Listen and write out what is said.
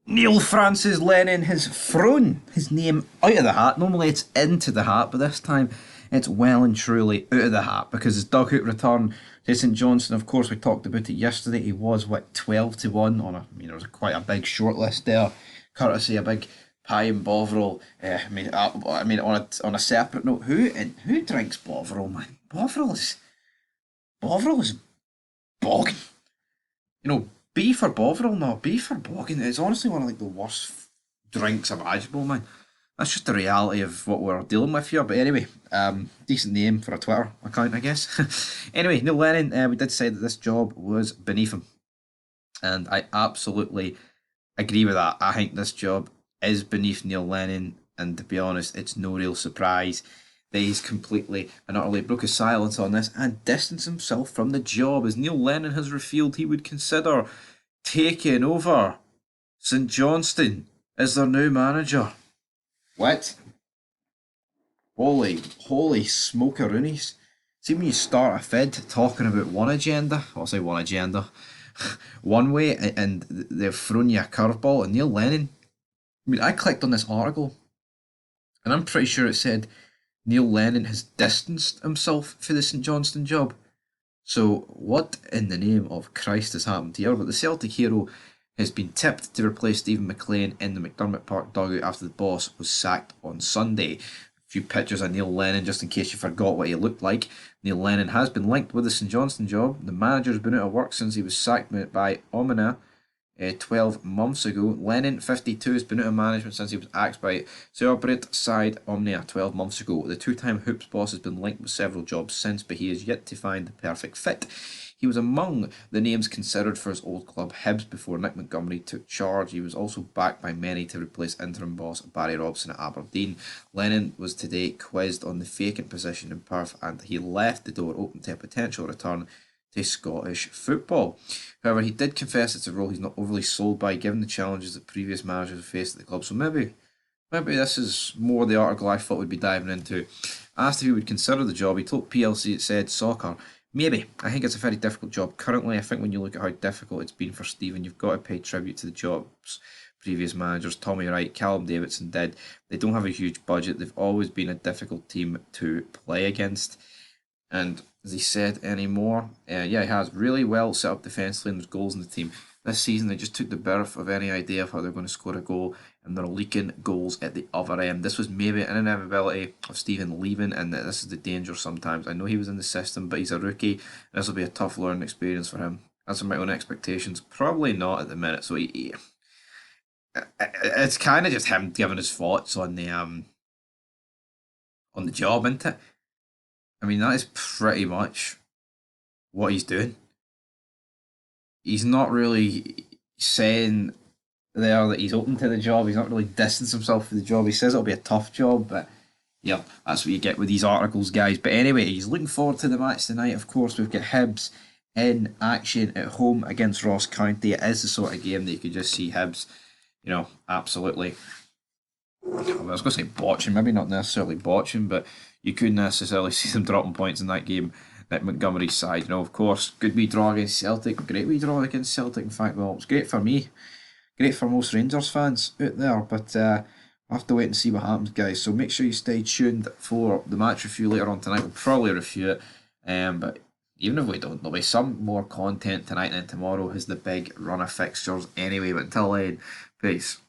Neil Francis Lennon has thrown his name out of the hat. Normally it's into the hat, but this time it's well and truly out of the hat because his dugout return to St Johnstone, of course, we talked about it yesterday. He was, what, 12 to 1 on there was quite a big shortlist there, courtesy a big pie and Bovril. On a separate note, who drinks Bovril, man? Bovril is bogging. Beef or Bovril, no, beef or bogging. It's honestly one of like the worst drinks imaginable, man. That's just the reality of what we're dealing with here. But anyway, decent name for a Twitter account, I guess. Anyway, Neil Lennon, we did say that this job was beneath him, and I absolutely agree with that. I think this job is beneath Neil Lennon, and to be honest, it's no real surprise that he's completely and utterly broke his silence on this and distanced himself from the job, as Neil Lennon has revealed he would consider taking over St Johnstone as their new manager. What? Holy smokeroonies. See, when you start a fid talking about one agenda, I'll say one agenda, one way, and they've thrown you a curveball, and Neil Lennon. I clicked on this article, and I'm pretty sure it said Neil Lennon has distanced himself for the St Johnstone job. So, what in the name of Christ has happened here? But the Celtic hero has been tipped to replace Stephen McLean in the McDermott Park dugout after the boss was sacked on Sunday. A few pictures of Neil Lennon, just in case you forgot what he looked like. Neil Lennon has been linked with the St Johnstone job. The manager's been out of work since he was sacked by Omina 12 months ago. Lennon, 52, has been out of management since he was axed by Seobrit side Omnia 12 months ago. The two-time Hoops boss has been linked with several jobs since, but he has yet to find the perfect fit. He was among the names considered for his old club Hibs before Nick Montgomery took charge. He was also backed by many to replace interim boss Barry Robson at Aberdeen. Lennon was today quizzed on the vacant position in Perth, and he left the door open to a potential return to Scottish football. However, he did confess it's a role he's not overly sold by, given the challenges that previous managers have faced at the club. So maybe this is more the article I thought we'd be diving into. Asked if he would consider the job, he told PLC it said soccer. Maybe. I think it's a very difficult job. Currently, I think when you look at how difficult it's been for Stephen, you've got to pay tribute to the job's previous managers. Tommy Wright, Callum Davidson did. They don't have a huge budget. They've always been a difficult team to play against. And as he said anymore, yeah, he has really well set up defensively and there's goals in the team. This season, they just took the birth of any idea of how they're going to score a goal, and they're leaking goals at the other end. This was maybe an inevitability of Stephen leaving, and this is the danger sometimes. I know he was in the system, but he's a rookie. This will be a tough learning experience for him. As for my own expectations, probably not at the minute. So it's kind of just him giving his thoughts on the job, isn't it? I mean, that is pretty much what he's doing. He's not really saying there that he's open to the job. He's not really distancing himself from the job. He says it'll be a tough job, but yeah, that's what you get with these articles, guys. But anyway, he's looking forward to the match tonight. Of course, we've got Hibs in action at home against Ross County. It is the sort of game that you could just see Hibs, absolutely. I was going to say botching, maybe not necessarily botching, but you couldn't necessarily see them dropping points in that game at Montgomery's side. Of course, good wee draw against Celtic, great wee draw against Celtic. In fact, well, it was great for me, great for most Rangers fans out there, but I'll have to wait and see what happens, guys. So make sure you stay tuned for the match review later on tonight. We'll probably review it, but even if we don't, there'll be some more content tonight and tomorrow is the big run of fixtures anyway. But until then, peace.